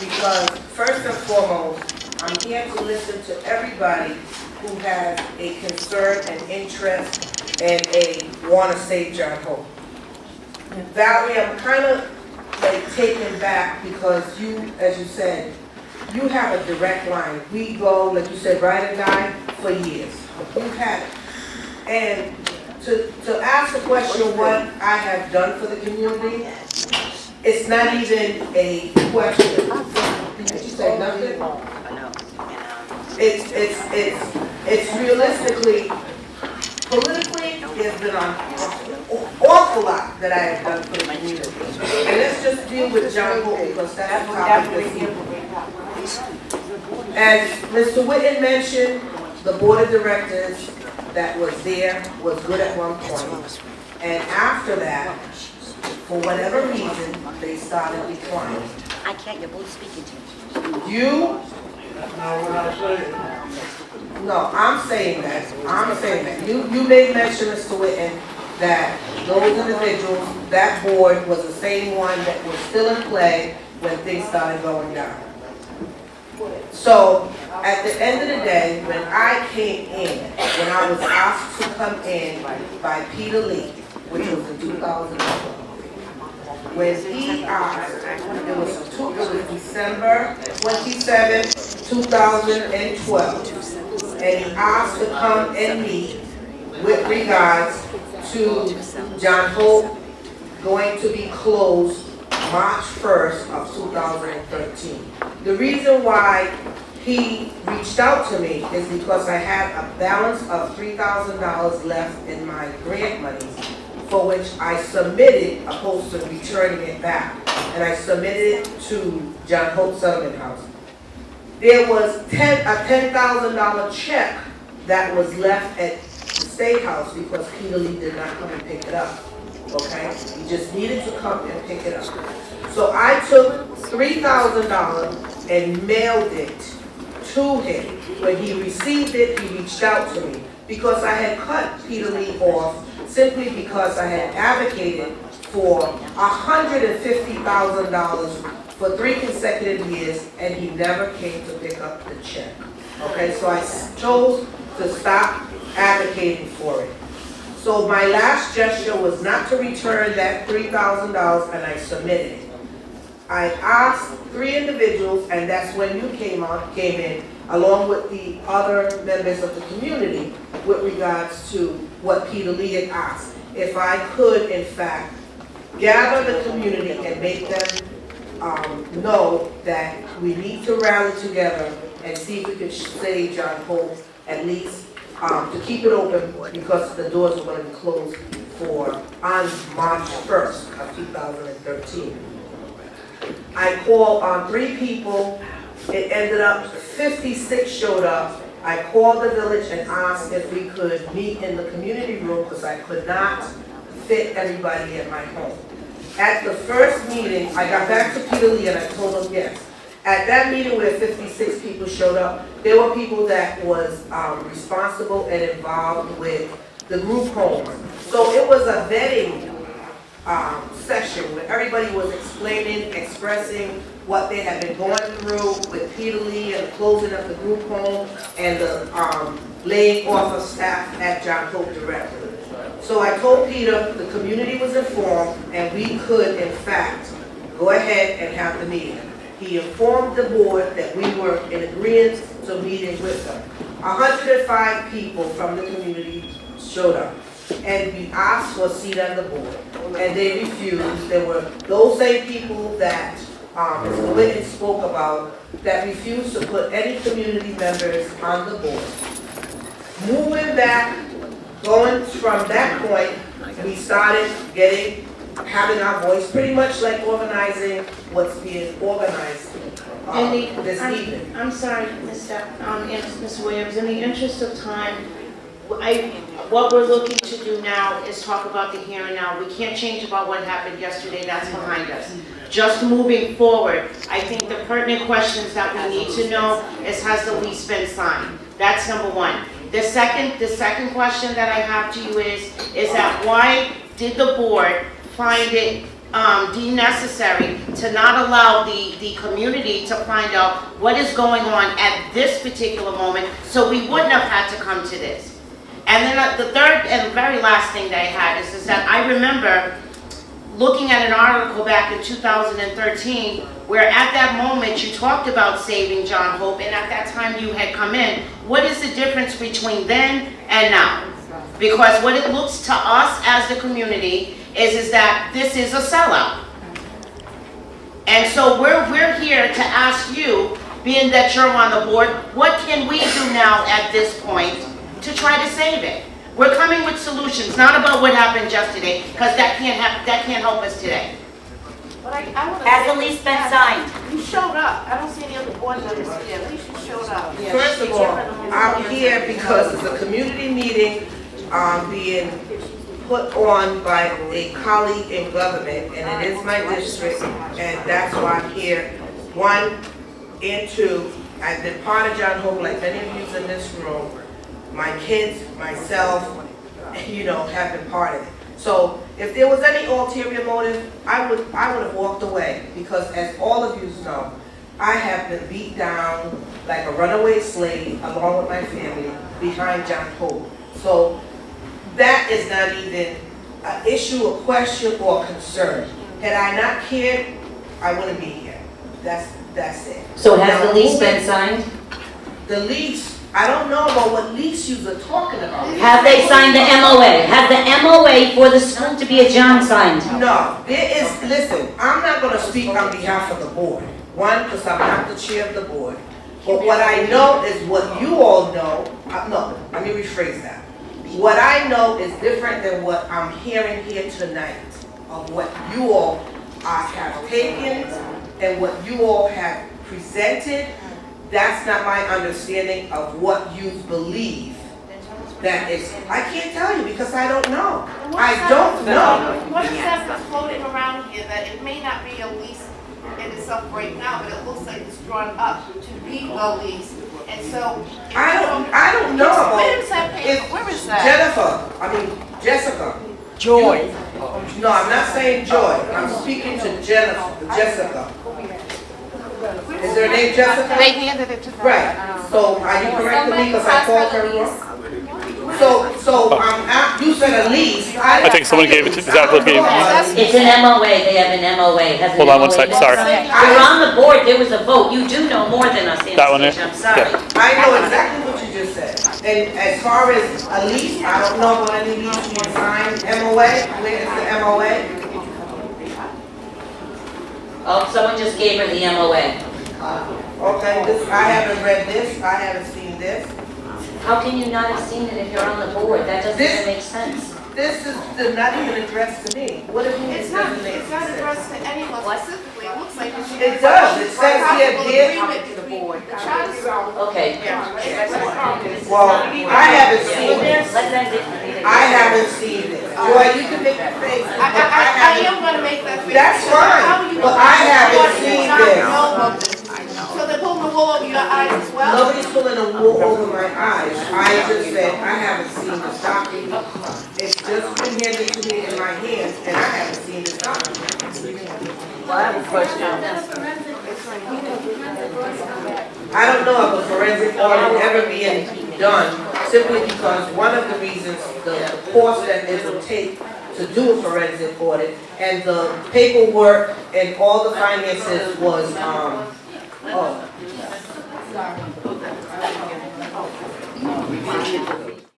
because first and foremost, I'm here to listen to everybody who has a concern and interest and want to save John Hope. Valerie, I'm kind of like taken back because you, as you said, you have a direct line. We go, like you said, ride and die for years. You've had it. And to ask the question what I have done for the community, it's not even a question. Did you say nothing? It's realistically, politically, there's been an awful lot that I have done for the community. And let's just deal with John Hope because that's the topic this evening. As Mr. Whitten mentioned, the board of directors that was there was good at one point. And after that, for whatever reason, they started declining. I can't, you're both speaking to me. You? No, I'm saying that. You made mention, Mr. Whitten, that those individuals, that board was the same one that was still in play when things started going down. So, at the end of the day, when I came in, when I was asked to come in by Peter Lee, which was in 2012, when he asked, it was December 27, 2012, and he asked to come and meet with regards to John Hope going to be closed March 1st of 2013. The reason why he reached out to me is because I had a balance of $3,000 left in my grant monies, for which I submitted opposed to returning it back. And I submitted it to John Hope Settlement House. There was a $10,000 check that was left at the State House because Peter Lee did not come and pick it up. Okay? He just needed to come and pick it up. So I took $3,000 and mailed it to him. When he received it, he reached out to me because I had cut Peter Lee off simply because I had advocated for $150,000 for 3 consecutive years, and he never came to pick up the check. Okay, so I chose to stop advocating for it. So my last gesture was not to return that $3,000, and I submitted it. I asked 3 individuals, and that's when you came in, along with the other members of the community, with regards to what Peter Lee had asked. If I could, in fact, gather the community and make them know that we need to rally together and see if we could save John Hope, at least to keep it open because the doors are going to be closed on March 1st of 2013. I called on 3 people. It ended up 56 showed up. I called the village and asked if we could meet in the community room because I could not fit everybody at my home. At the first meeting, I got back to Peter Lee and I told him yes. At that meeting where 56 people showed up, there were people that was responsible and involved with the group homes. So it was a vetting session where everybody was explaining, expressing what they had been going through with Peter Lee and the closing of the group home and the laying off of staff at John Hope directly. So I told Peter the community was informed and we could, in fact, go ahead and have the meeting. He informed the board that we were in agreement to meeting with them. 105 people from the community showed up. And we asked for a seat on the board. And they refused. There were those same people that Mr. Whitten spoke about that refused to put any community members on the board. Moving back, going from that point, we started having our voice, pretty much like organizing what's being organized this evening. I'm sorry, Mr. Williams, in the interest of time, what we're looking to do now is talk about the here and now. We can't change about what happened yesterday, that's behind us. Just moving forward, I think the pertinent questions that we need to know is, has the lease been signed? That's number one. The second question that I have to you is that why did the board find it deemed necessary to not allow the community to find out what is going on at this particular moment, so we wouldn't have had to come to this. And then the third and very last thing that I had is that I remember looking at an article back in 2013, where at that moment you talked about saving John Hope, and at that time you had come in. What is the difference between then and now? Because what it looks to us as the community is that this is a sellout. And so we're here to ask you, being that you're on the board, what can we do now at this point to try to save it? We're coming with solutions, not about what happened yesterday, because that can't help us today. But I want to Has the lease been signed? You showed up. I don't see any other board members here. At least you showed up. First of all, I'm here because it's a community meeting being put on by a colleague in government, and it is my district, and that's why I'm here. One, and two, I've been part of John Hope, like many of you in this room. My kids, myself, have been part of it. So if there was any ulterior motive, I would have walked away, because as all of you know, I have been beat down like a runaway slave along with my family behind John Hope. So that is not even an issue, a question, or concern. Had I not cared, I wouldn't be here. That's it. So has the lease been signed? The lease, I don't know about what lease you are talking about. Have they signed the MOA? Has the MOA for the school to be a John signed? No, listen, I'm not going to speak on behalf of the board. One, because I'm not the chair of the board. But what I know is what you all know. No, let me rephrase that. What I know is different than what I'm hearing here tonight, of what you all have taken and what you all have presented. That's not my understanding of what you believe. That is, I can't tell you because I don't know. I don't know. What is that that's floating around here that it may not be a lease in itself right now, but it looks like it's drawn up to be a lease. And so I don't know about. Where is that paper? Where is that? Jessica. Joy. No, I'm not saying Joy. I'm speaking to Jessica. Is her name Jessica? They handed it to them. Right. So are you correcting me because I called her wrong? So you said a lease. I think someone gave it to, is that what gave it? It's an MOA. They have an MOA. Has an Hold on one MOA sec, been sorry. signed? You're on the board. There was a vote. You do know more than us, That one there? Anastasia. I'm sorry. Yeah. I know exactly what you just said. And as far as a lease, I don't know about any lease being signed. MOA, where is the MOA? Oh, someone just gave her the MOA. Okay, I haven't read this, I haven't seen this. How can you not have seen it if you're on the board? That doesn't This- even make sense. This is not even addressed to me. What if you It's not addressed to anyone specifically. It looks like it's. It does. It says here, Possible dear- agreement between the charter. Okay. Well, I haven't seen this. Let's end it. I haven't seen this. Joy, you can make your face. but I am gonna make that face. That's fine, but I haven't seen this. So they're pulling the wool over your eyes as well? Nobody's pulling the wool over my eyes. I just said, I haven't seen this document. It's just been handed to me in my hands, and I haven't seen this document. I don't know of a forensic audit ever being done, simply because one of the reasons, the course that it will take to do a forensic audit, and the paperwork and all the finances was, oh.